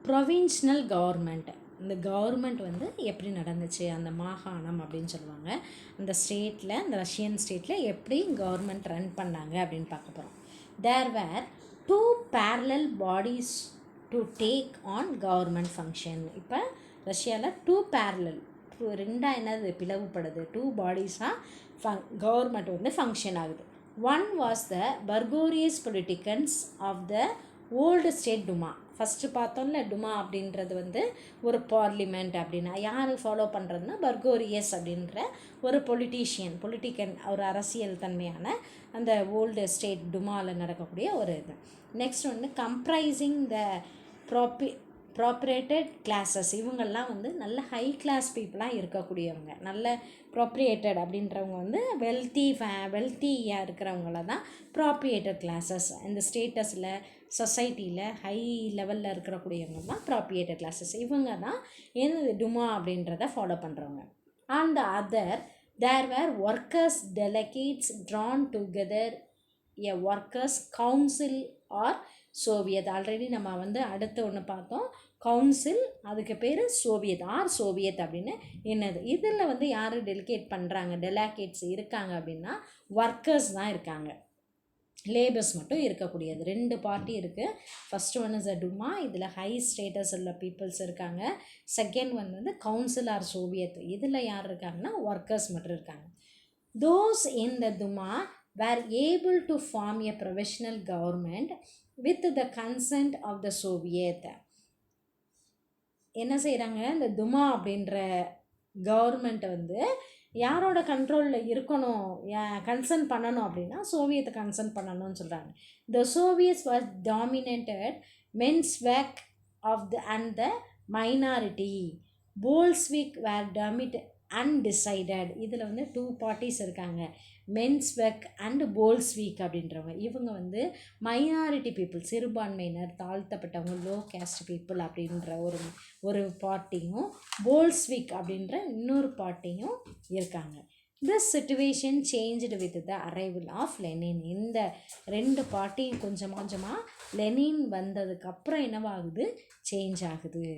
ப்ரொவின்ஷனல் கவர்மெண்ட். இந்த கவர்மெண்ட் வந்து எப்படி நடந்துச்சு, அந்த மாகாணம் அப்படின்னு சொல்லுவாங்க, அந்த ஸ்டேட்டில், அந்த ரஷ்யன் ஸ்டேட்டில் எப்படி கவர்மெண்ட் ரன் பண்ணாங்க அப்படின்னு பார்க்க போகிறோம். தேர் வேர் 2 parallel bodies to take on government function. இப்போ ரஷ்யாவில் 2 parallel, ரெண்டாக என்னது பிளவுபடுது, 2 பாடிஸாக கவர்மெண்ட் வந்து ஃபங்க்ஷன் ஆகுது. One was the bourgeois politicians of the old state Duma. First பார்த்தோம்ல, டுமா அப்படின்றது வந்து ஒரு பார்லிமெண்ட். அப்படின்னா யார் ஃபாலோ பண்ணுறதுனா பர்கோரியஸ் அப்படின்ற ஒரு பொலிட்டிக்கன், ஒரு அரசியல் தன்மையான அந்த ஓல்டு ஸ்டேட் டுமாவில் நடக்கக்கூடிய ஒரு இது. நெக்ஸ்ட் வந்து கம்ப்ரைசிங் த ப்ராப்ரேட்டட் கிளாஸஸ் இவங்கெல்லாம் வந்து நல்ல ஹை கிளாஸ் பீப்புளாக இருக்கக்கூடியவங்க, நல்ல ப்ராப்ரியேட்டட் அப்படின்றவங்க வந்து வெல்த்தியாக இருக்கிறவங்கள தான் ப்ராப்ரியேட்டட் கிளாஸஸ். இந்த ஸ்டேட்டஸில் சொசைட்டியில் ஹை லெவலில் இருக்கக்கூடியவங்க தான் ப்ராப்ரியேட்டட் கிளாஸஸ். இவங்க தான் டுமா அப்படின்றத ஃபாலோ பண்ணுறவங்க. On the other there where workers delegates drawn together a workers council or soviet. Already நம்ம வந்து அடுத்து ஒன்று பார்த்தோம், கவுன்சில், அதுக்கு பேர் சோவியத் அப்படின்னு என்னது. இதில் வந்து யார் டெலிகேட் பண்ணுறாங்க, டெலிகேட்ஸ் இருக்காங்க அப்படின்னா ஒர்க்கர்ஸ் தான் இருக்காங்க, லேபர்ஸ் மட்டும் இருக்கக்கூடியது. 2 பார்ட்டி இருக்குது. ஃபஸ்ட்டு ஒன் இஸ் டுமா, இதில் ஹை ஸ்டேட்டஸ் உள்ள பீப்புள்ஸ் இருக்காங்க. செகண்ட் ஒன் வந்து கவுன்சில் ஆர் சோவியத், இதில் யார் இருக்காங்கன்னா ஒர்க்கர்ஸ் மட்டும் இருக்காங்க. Those in the Duma were able to form a provisional government with the consent of the Soviet. என்ன செய்கிறாங்க, இந்த துமா அப்படின்ற கவர்மெண்ட்டை வந்து யாரோட கண்ட்ரோலில் இருக்கணும், கன்சர்ன் பண்ணணும் அப்படின்னா சோவியத்தை கன்சர்ன் பண்ணணும்னு சொல்கிறாங்க. The Soviets was dominated Menshevik of the and the minority. Bolshevik were undecided. இதில் வந்து 2 பார்ட்டிஸ் இருக்காங்க, மென்ஸ்வெக் அண்ட் போல்ஸ்வீக் அப்படின்றவங்க. இவங்க வந்து மைனாரிட்டி பீப்புள், சிறுபான்மையினர், தாழ்த்தப்பட்டவங்க, லோ கேஸ்ட் பீப்புள் அப்படின்ற ஒரு பார்ட்டியும், போல்ஸ்விக் அப்படின்ற இன்னொரு பார்ட்டியும் இருக்காங்க. This situation changed with the arrival of Lenin. இந்த 2 பார்ட்டியும் கொஞ்சம் கொஞ்சமாக லெனின் வந்ததுக்கப்புறம் என்னவாகுது, சேஞ்ச் ஆகுது.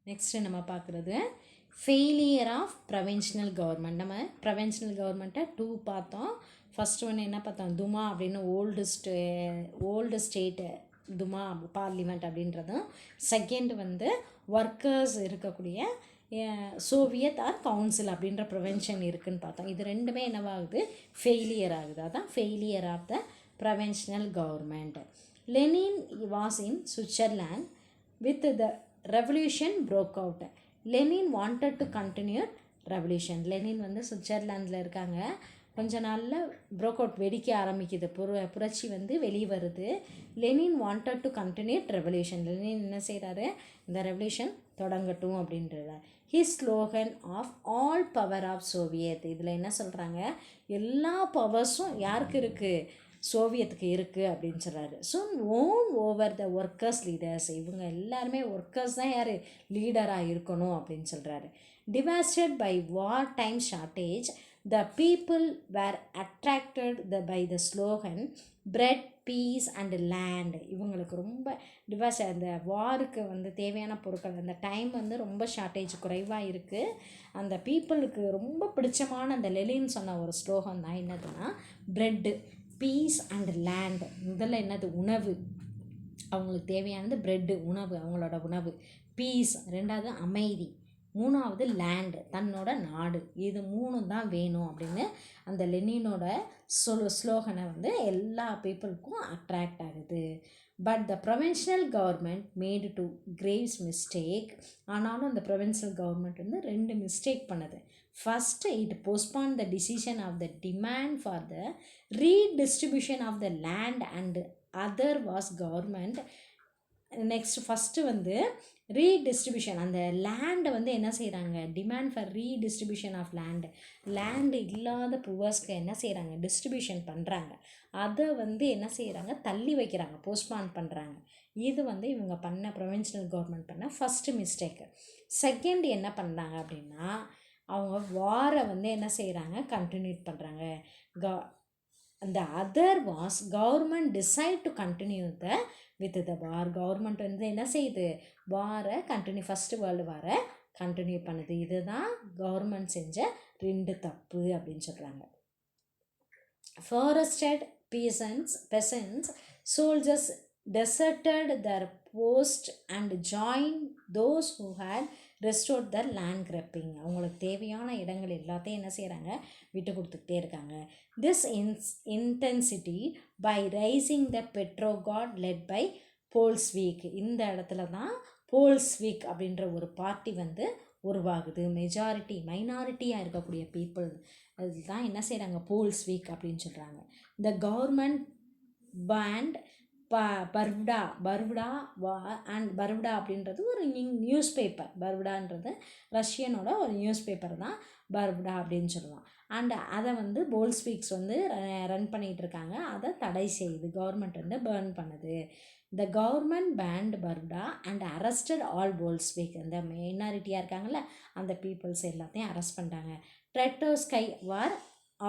நெக்ஸ்ட்டு நம்ம பார்க்குறது ஃபெயிலியர் ஆஃப் ப்ரொவின்ஷனல் கவர்மெண்ட். நம்ம ப்ரொவின்ஷனல் கவர்மெண்ட்டை 2 பார்த்தோம். ஃபஸ்ட்டு ஒன்று என்ன பார்த்தோம், துமா அப்படின்னு ஓல்டு ஸ்டேட்டு துமா பார்லிமெண்ட் அப்படின்றதும். செகண்ட் வந்து ஒர்க்கர்ஸ் இருக்கக்கூடிய சோவியத் ஆர் கவுன்சில் அப்படின்ற ப்ரொவென்ஷன் இருக்குதுன்னு பார்த்தோம். இது ரெண்டுமே என்னவாகுது, ஃபெயிலியர் ஆகுது. அதான் failure of the provisional government. Lenin was in Switzerland with the revolution broke out. Lenin wanted to continue revolution. Lenin வந்து சுவிட்சர்லாண்டில் இருக்காங்க. கொஞ்ச நாளில் broke out, வெடிக்க ஆரம்பிக்குது, புரட்சி வந்து வெளியே வருது. Lenin wanted to continue revolution. Lenin என்ன செய்கிறாரு, இந்த ரெவல்யூஷன் தொடங்கட்டும் அப்படின்றத. His slogan of all power of soviet. இதில் என்ன சொல்கிறாங்க, எல்லா பவர்ஸும் யாருக்கு இருக்குது, சோவியத்துக்கு இருக்குது அப்படின்னு சொல்கிறாரு. So won over the workers leaders. இவங்க எல்லாருமே ஒர்க்கர்ஸ் தான் யார் லீடராக இருக்கணும் அப்படின்னு சொல்கிறாரு. Devastated by war time shortage, the people were attracted by the slogan bread peace and land. இவங்களுக்கு ரொம்ப அந்த வாருக்கு வந்து தேவையான பொருட்கள், அந்த டைம் வந்து ரொம்ப ஷார்ட்டேஜ் குறைவாக இருக்குது. அந்த பீப்புளுக்கு ரொம்ப பிடிச்சமான அந்த லெனின் சொன்ன ஒரு ஸ்லோகம் தான் என்னதுன்னா பிரெட்டு, பீஸ் அண்ட் லேண்ட். முதல்ல என்னது, உணவு, அவங்களுக்கு தேவையானது பிரெட்டு, உணவு, அவங்களோட உணவு. பீஸ், ரெண்டாவது அமைதி, மூணாவது லேண்டு, தன்னோட நாடு. இது 3 தான் வேணும் அப்படின்னு அந்த லெனினோட ஸ்லோகனை வந்து எல்லா பீப்புளுக்கும் அட்ராக்ட் ஆகுது. But the provisional government made 2 graves mistake. ஆனாலும் அந்த ப்ரொவின்ஷனல் கவர்மெண்ட் வந்து 2 மிஸ்டேக் பண்ணுது. First, it postponed the decision of the demand for the redistribution of the land and other was government. Next first வந்து ரீடிஸ்ட்ரிபியூஷன், அந்த லேண்டை வந்து என்ன செய்கிறாங்க, demand for redistribution of land இல்லாத புவர்ஸ்க்கு என்ன செய்கிறாங்க, டிஸ்ட்ரிபியூஷன் பண்ணுறாங்க. அதை வந்து என்ன செய்கிறாங்க, தள்ளி வைக்கிறாங்க, போஸ்ட்பான் பண்ணுறாங்க. இது வந்து இவங்க பண்ண ப்ரொவின்ஷனல் கவர்மெண்ட் பண்ண ஃபஸ்ட்டு மிஸ்டேக்கு. செகண்ட் என்ன பண்ணுறாங்க அப்படின்னா, அவங்க வாரை வந்து என்ன செய்கிறாங்க, கண்டினியூ பண்ணுறாங்க. அந்த other was government decide to continue with the war. Government வந்து என்ன செய்யுது, வாரை கண்டினியூ, ஃபஸ்ட்டு வேர்ல்டு வாரை கண்டினியூ பண்ணுது. இதுதான் கவர்மெண்ட் செஞ்ச 2 தப்பு அப்படின்னு சொல்கிறாங்க. Forested peasants soldiers deserted their post and joined those who had restored their land grabbing. அவங்களுக்கு தேவையான இடங்கள் எல்லாத்தையும் என்ன செய்கிறாங்க, விட்டு கொடுத்துக்கிட்டே இருக்காங்க. This intensity by raising the Petrograd led by போல்ஸ்வீக். இந்த இடத்துல தான் போல்ஸ்வீக் அப்படின்ற ஒரு பார்ட்டி வந்து உருவாகுது. மைனாரிட்டியாக இருக்கக்கூடிய பீப்புள் அதுதான் என்ன செய்கிறாங்க, போல்ஸ்வீக் அப்படின்னு சொல்கிறாங்க. த கவர்மெண்ட் பேண்ட் பர்வடா பர்வடா அப்படின்றது ஒரு நியூஸ் பேப்பர். பர்வடான்றது ரஷ்யனோட ஒரு நியூஸ் பேப்பர் தான் பர்வடா அப்படின்னு சொல்லுவான். அண்ட் அதை வந்து போல்ஸ்விக்ஸ் வந்து ரன் பண்ணிகிட்டு இருக்காங்க. அதை தடை செய்யுது, கவர்மெண்ட் வந்து பேர்ன் பண்ணுது. The government banned Pravda and arrested all Bolshevik. இந்த மைனாரிட்டியாக இருக்காங்கல்ல அந்த பீப்புள்ஸ் எல்லாத்தையும் அரெஸ்ட் பண்ணிட்டாங்க. Trotsky was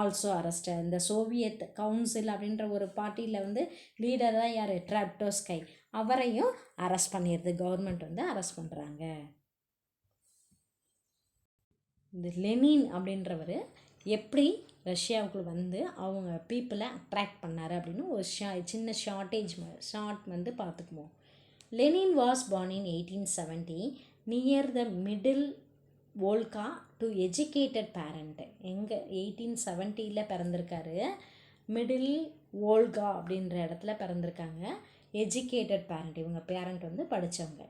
also arrested. இந்த சோவியத் கவுன்சில் அப்படின்ற ஒரு பார்ட்டியில் வந்து லீடர் தான் யார், ட்ரெட்டோஸ்கை. அவரையும் அரெஸ்ட் பண்ணிடுது, கவர்மெண்ட் வந்து அரெஸ்ட் பண்ணுறாங்க. இந்த லெனின் அப்படின்றவர் எப்படி ரஷ்யாவுக்குள்ள வந்து அவங்க பீப்புளை அட்ராக்ட் பண்ணார் அப்படின்னு ஒரு சின்ன ஷார்ட் வந்து பார்த்துக்குவோம். Lenin was born in 1870 near the middle Volga to educated parent. எங்கே 1870 பிறந்திருக்காரு. மிடில் வோல்கா அப்படின்ற இடத்துல பிறந்திருக்காங்க. எஜுகேட்டட் பேரண்ட், இவங்க பேரண்ட் வந்து படித்தவங்க.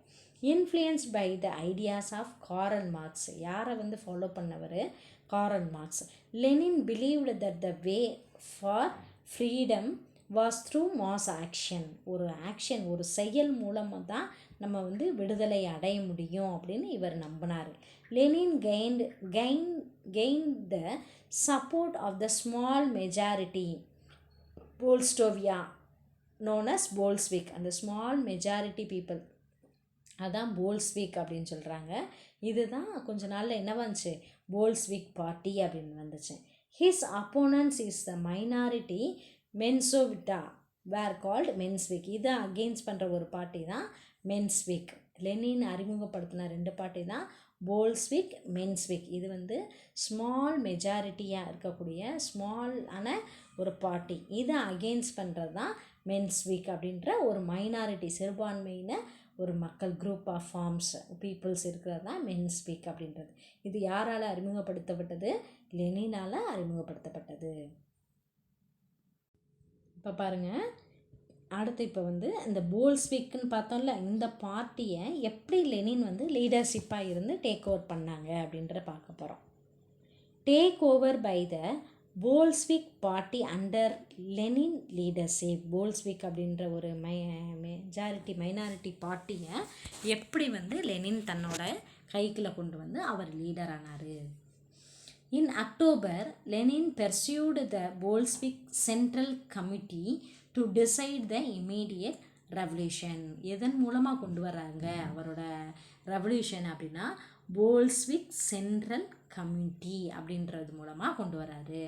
Influenced by the ideas of Karl Marx. யாரை வந்து ஃபாலோ பண்ணவர், Karl Marx. Lenin believed that the way for freedom was through mass action. ஒரு செயல் மூலமாக தான் நம்ம வந்து விடுதலை அடைய முடியும் அப்படின்னு இவர் நம்பினார். Lenin gain the support of the small majority போல்ஸ்டோவியா known as போல்ஸ்விக். அந்த ஸ்மால் மெஜாரிட்டி பீப்புள் அதான் போல்ஸ்விக் அப்படின்னு சொல்கிறாங்க. இதுதான் கொஞ்ச நாளில் என்ன வந்துச்சு, போல்ஸ்விக் பார்ட்டி அப்படின்னு வந்துச்சு. His opponents is the minority மென்சோவிட்டா வேர் கால்ட் மென்ஸ்விக். இதை அகெயின்ஸ்ட் பண்ணுற ஒரு பார்ட்டி தான் மென்ஸ்விக். லெனின் அறிமுகப்படுத்தின 2 பார்ட்டி தான் போல்ஸ்விக், மென்ஸ்விக். இது வந்து ஸ்மால் மெஜாரிட்டியாக இருக்கக்கூடிய ஸ்மாலான ஒரு பார்ட்டி. இதை அகெயின்ஸ்ட் பண்ணுறது தான் மென்ஸ்விக் அப்படின்ற ஒரு மைனாரிட்டி, சிறுபான்மையின ஒரு மக்கள் குரூப் ஆஃப் ஃபார்ம்ஸ் பீப்புள்ஸ் இருக்கிறது தான் மென்ஸ்விக் அப்படின்றது. இது யாரால் அறிமுகப்படுத்தப்பட்டது, லெனினால் அறிமுகப்படுத்தப்பட்டது. இப்போ பாருங்கள், அடுத்து இப்போ வந்து இந்த போல்ஸ்விக்னு பார்த்தோம்ல, இந்த பார்ட்டியை எப்படி லெனின் வந்து லீடர்ஷிப்பாக இருந்து டேக் ஓவர் பண்ணாங்க அப்படின்றத பார்க்க போகிறோம். Take over by the Bolshevik party under Lenin leadership. Bolshevik அப்படின்ற ஒரு மைனாரிட்டி பார்ட்டியை எப்படி வந்து லெனின் தன்னோட கைக்குள்ளே கொண்டு வந்து அவர் லீடர் ஆனார். In October Lenin persuaded the Bolshevik central committee to decide the immediate revolution. எதன் மூலமாக கொண்டு வர்றாங்க அவரோட ரெவல்யூஷன் அப்படின்னா போல்ஸ்விக் சென்ட்ரல் கமிட்டி அப்படின்றது மூலமாக கொண்டு வராரு.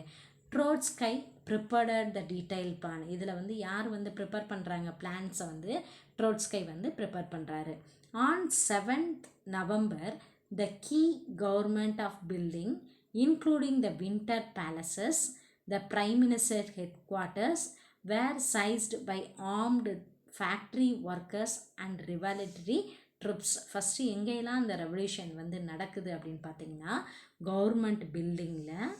ட்ரோட்ஸ்கை ப்ரிப்பேர்ட் த டீடைல் பிளான். இதில் வந்து யார் வந்து ப்ரிப்பேர் பண்ணுறாங்க பிளான்ஸை வந்து ட்ரோட்ஸ்கை வந்து ப்ரிப்பேர் பண்ணுறாரு. On 7th November the key government of building including the winter palaces, the prime minister headquarters were seized by armed factory workers and revolutionary troops. First எங்கெல்லாம் அந்த ரெவல்யூஷன் வந்து நடக்குது அப்படின்னு பார்த்தீங்கன்னா, கவர்மெண்ட் பில்டிங்கில்,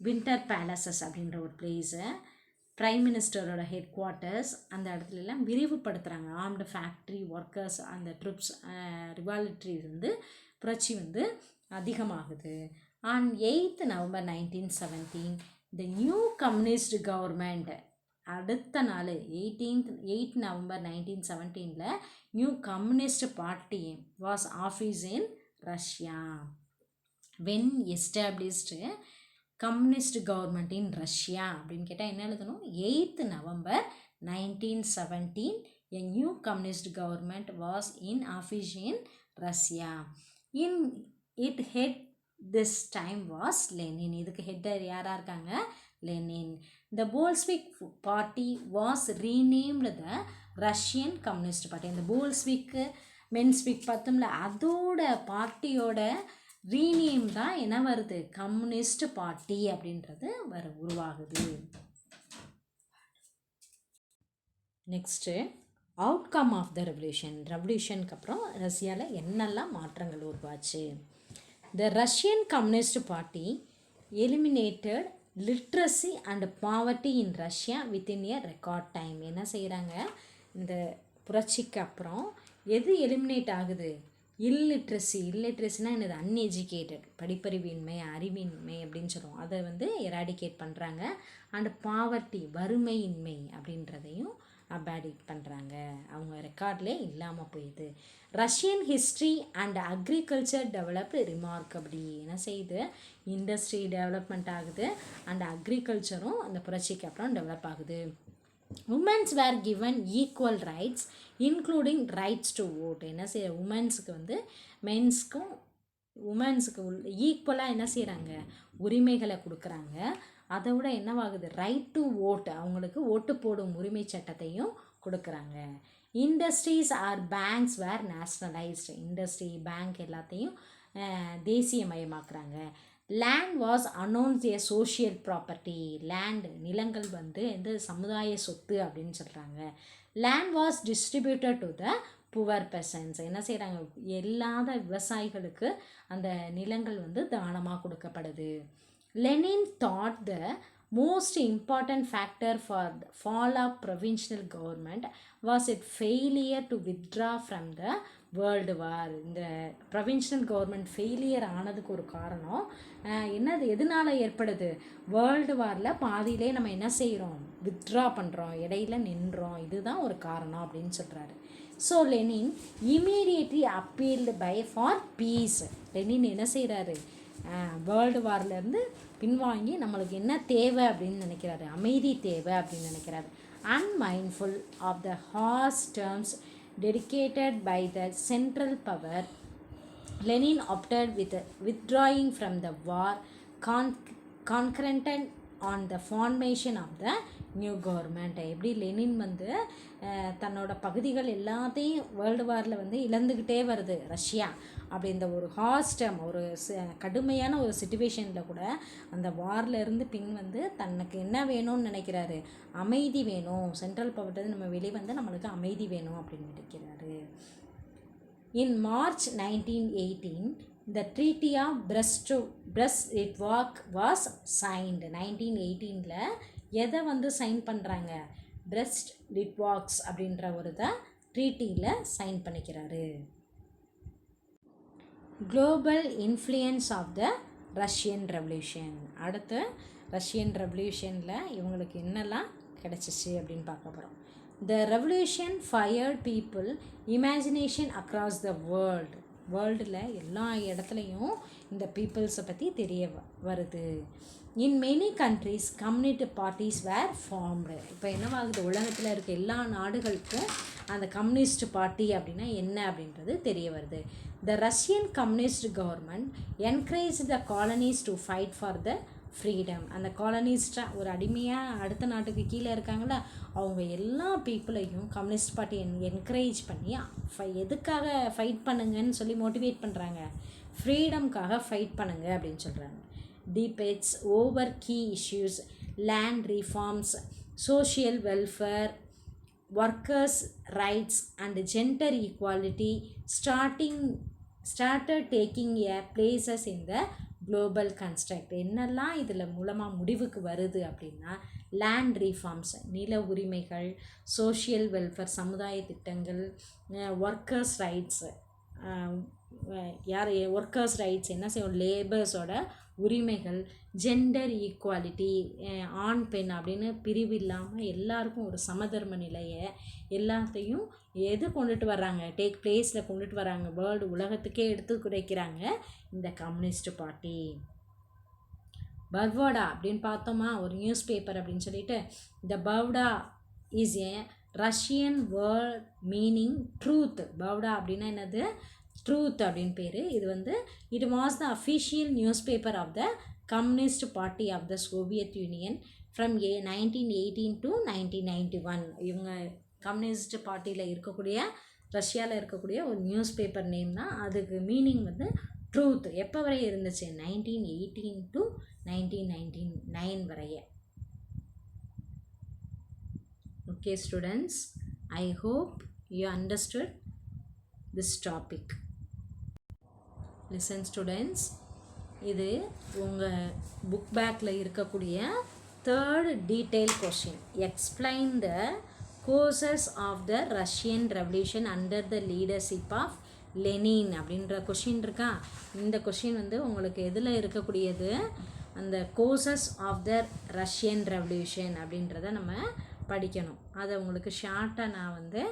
வின்டர் பேலசஸ் அப்படின்ற ஒரு பிளேஸை, ப்ரைம் மினிஸ்டரோட ஹெட் குவார்ட்டர்ஸ், அந்த இடத்துலலாம் விரிவுபடுத்துகிறாங்க. ஆர்ம்டு ஃபேக்ட்ரி ஒர்க்கர்ஸ், அந்த ட்ரூப்ஸ், ரிவால்ட்ரி வந்து புரட்சி வந்து அதிகமாகுது. On 8th November 1917 the new communist government, அடுத்த நாள் 8th November 1917 new communist party was office in Russia. When established communist government in Russia அப்படின்னு கேட்டால் என்ன எழுதணும், 8th November 1917 a new communist government was in office in Russia. In it head this time was Lenin. இதுக்கு header யாராக இருக்காங்க, Lenin. The Bolshevik party was renamed the Russian Communist Party. இந்த போல்ஸ்விக்கு மென்ஸ்விக் பார்த்தோம்ல, அதோட பார்ட்டியோட ரீநேம் தான் என்ன வருது, கம்யூனிஸ்ட் பார்ட்டி அப்படின்றது உருவாகுது. நெக்ஸ்ட்டு அவுட்கம் ஆஃப் த ரெவல்யூஷனுக்கு அப்புறம் ரஷ்யாவில் என்னெல்லாம் மாற்றங்கள் உருவாச்சு. த Russian communist party eliminated literacy and poverty in Russia within a record time. என்ன செய்கிறாங்க, இந்த புரட்சிக்கு அப்புறம் எது எலிமினேட் ஆகுது, இல்லிட்ரஸினா என்னது, அன்எஜுகேட்டட், படிப்பறிவின்மை, அறிவின்மை அப்படின்னு சொல்லுவோம், அதை வந்து எராடிகேட் பண்ணுறாங்க. அண்ட் பாவர்ட்டி, வறுமையின்மை அப்படின்றதையும் அபாடிட் பண்ணுறாங்க, அவங்க ரெக்கார்ட்லேயே இல்லாமல் போயிடுது. Russian history and agriculture developed remarkably. என்ன செய்யுது, இண்டஸ்ட்ரி டெவலப்மெண்ட் ஆகுது அண்ட் அக்ரிகல்ச்சரும் அந்த புரட்சிக்கு அப்புறம் டெவலப் ஆகுது. Womens were given equal rights including rights to vote. என்ன செய்ய, உமன்ஸுக்கு வந்து மென்ஸ்க்கும் உமன்ஸுக்கு ஈக்குவலாக என்ன செய்கிறாங்க, உரிமைகளை கொடுக்குறாங்க. அதை விட என்னவாகுது, ரைட் டு ஓட், அவங்களுக்கு ஓட்டு போடும் உரிமை சட்டத்தையும் கொடுக்குறாங்க. Industries or banks were nationalised. Industry, bank எல்லாத்தையும் தேசியமயமாக்குறாங்க. Land was announced a social property. Land, நிலங்கள் வந்து எந்த சமுதாய சொத்து அப்படின்னு சொல்கிறாங்க. Land was distributed to the poor peasants. என்ன செய்கிறாங்க, இல்லாத விவசாயிகளுக்கு அந்த நிலங்கள் வந்து தானமாக கொடுக்கப்படுது. Lenin thought the most important factor for the fall of provincial government was its failure to withdraw from the world war. இந்த provincial government ஃபெயிலியர் ஆனதுக்கு ஒரு காரணம் என்னது, எதனால ஏற்படுது, வேர்ல்டு வாரில் பாதியிலே நம்ம என்ன செய்கிறோம், வித்ட்ரா பண்ணுறோம், இடையில நின்றோம், இதுதான் ஒரு காரணம் அப்படின்னு சொல்கிறாரு. So Lenin immediately appealed by for peace. Lenin என்ன செய்கிறாரு, வேர்ல்டு வார்லேருந்து பின்வாங்கி நம்மளுக்கு என்ன தேவை அப்படின்னு நினைக்கிறாரு, அமைதி தேவை அப்படின்னு நினைக்கிறாரு. Unmindful of the harsh terms dedicated by the central power, Lenin opted with withdrawing from the war concurrent on the formation of the new government. எப்படி லெனின் வந்து தன்னோட பகுதிகள் எல்லாத்தையும் வேர்ல்டு வாரில் வந்து இழந்துக்கிட்டே வருது ரஷ்யா, அப்படி இந்த ஒரு ஹாஸ்டம், ஒரு கடுமையான ஒரு சிச்சுவேஷனில் கூட அந்த வாரில் இருந்து பின் வந்து தனக்கு என்ன வேணும்னு நினைக்கிறாரு, அமைதி வேணும், சென்ட்ரல் பவர்ட்டு நம்ம வெளியே வந்து நம்மளுக்கு அமைதி வேணும் அப்படின்னு நினைக்கிறாரு. In March 1918, the Treaty of Brest-Litovsk was signed. 1918ல எதை வந்து சைன் பண்ணுறாங்க, பிரெஸ்ட் லிட்வாக்ஸ் அப்படின்ற ஒரு ட்ரீட்டியில் சைன் பண்ணிக்கிறாரு. Global influence of the Russian revolution. அடுத்து ரஷ்யன் ரெவல்யூஷனில் இவங்களுக்கு என்னெல்லாம் கிடச்சிச்சு அப்படின்னு பார்க்க போகிறோம். The revolution fired people imagination across the world. வேர்ல்டில் எல்லா இடத்துலையும் இந்த பீப்புள்ஸை பற்றி தெரிய வருது. In many countries communist parties where formed. இப்போ என்னவாகுது, உலகத்தில் இருக்க எல்லா நாடுகளுக்கும் அந்த கம்யூனிஸ்ட் பார்ட்டி அப்படின்னா என்ன அப்படின்றது தெரிய வருது. த Russian communist government encourage the colonies to fight for the freedom. அந்த காலனிஸ்டாக ஒரு அடிமையாக அடுத்த நாட்டுக்கு கீழே இருக்காங்களா, அவங்க எல்லா பீப்புளையும் கம்யூனிஸ்ட் பார்ட்டி என்கரேஜ் பண்ணி எதுக்காக ஃபைட் பண்ணுங்கன்னு சொல்லி மோட்டிவேட் பண்ணுறாங்க, ஃப்ரீடம்காக ஃபைட் பண்ணுங்க அப்படின்னு சொல்கிறாங்க. Debates over key issues, land reforms, social welfare, workers rights and gender equality started taking a places in the global construct. என்னெல்லாம் இதில் மூலமாக முடிவுக்கு வருது அப்படின்னா, லேண்ட் ரீஃபார்ம்ஸ், நில உரிமைகள், சோஷியல் வெல்ஃபேர், சமுதாய திட்டங்கள், ஒர்க்கர்ஸ் ரைட்ஸு, ஒர்க்கர்ஸ் ரைட்ஸ் என்ன செய்யும், லேபர்ஸோட உரிமைகள், ஜெண்டர் ஈக்குவாலிட்டி, ஆண் பெண் அப்படின்னு பிரிவு இல்லாமல் எல்லாருக்கும் ஒரு சமதர்ம நிலையை எல்லாத்தையும் எது கொண்டுட்டு வர்றாங்க, டேக் பிளேஸில் கொண்டுட்டு வராங்க, வேர்ல்டு உலகத்துக்கே எடுத்து குறைக்கிறாங்க இந்த கம்யூனிஸ்ட் பார்ட்டி. பர்வாடா அப்படின்னு பார்த்தோமா, ஒரு நியூஸ் பேப்பர் அப்படின்னு சொல்லிட்டு, the Pravda is a Russian word meaning truth. Pravda அப்படின்னா என்னது, ட்ரூத் அப்படின்னு பேர். இது வந்து it was the official news paper of the communist party of the Soviet union from 1918 to 1991. இவங்க கம்யூனிஸ்ட் பார்ட்டியில் இருக்கக்கூடிய, ரஷ்யாவில் இருக்கக்கூடிய ஒரு நியூஸ் பேப்பர் நேம் தான். அதுக்கு மீனிங் வந்து ட்ரூத். எப்போ வரை இருந்துச்சு, 1918 to 1999 வரைய. Okay students, I hope you understood this topic. Listen students, இது உங்கள் புக் பேக்கில் இருக்கக்கூடிய third detail question. Explain the causes of the Russian Revolution under the leadership of Lenin அப்படின்ற கொஷின் இருக்கா. இந்த கொஷின் வந்து உங்களுக்கு எதில் இருக்கக்கூடியது, அந்த causes of the Russian Revolution அப்படின்றத நம்ம படிக்கணும். அதை உங்களுக்கு ஷார்ட்டாக நான் வந்து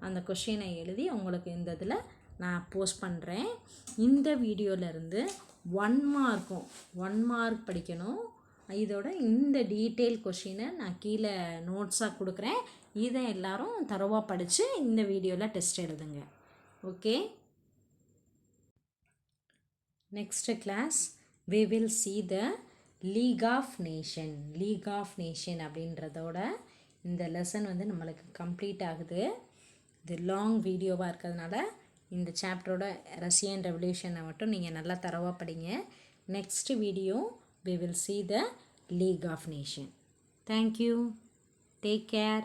அந்த கொஷினை எழுதி உங்களுக்கு இந்த இதில் நான் போஸ்ட் பண்ணுறேன். இந்த வீடியோவிலேருந்து 1 மார்க் படிக்கணும். இதோட இந்த டீட்டெயில் கொஷினை நான் கீழே நோட்ஸாக கொடுக்குறேன். இதை எல்லோரும் தரோவாக படித்து இந்த வீடியோவில் டெஸ்ட் எழுதுங்க. Okay, next class we will see the League of Nation அப்படின்றதோட இந்த லெசன் வந்து நம்மளுக்கு கம்ப்ளீட் ஆகுது. இது லாங் வீடியோவாக இருக்கிறதுனால இந்த சாப்டரோட ரஷ்யன் ரெவல்யூஷனை மட்டும் நீங்கள் நல்லா தரவாக படிங்க. Next video we will see the League of Nation. Thank you. Take care.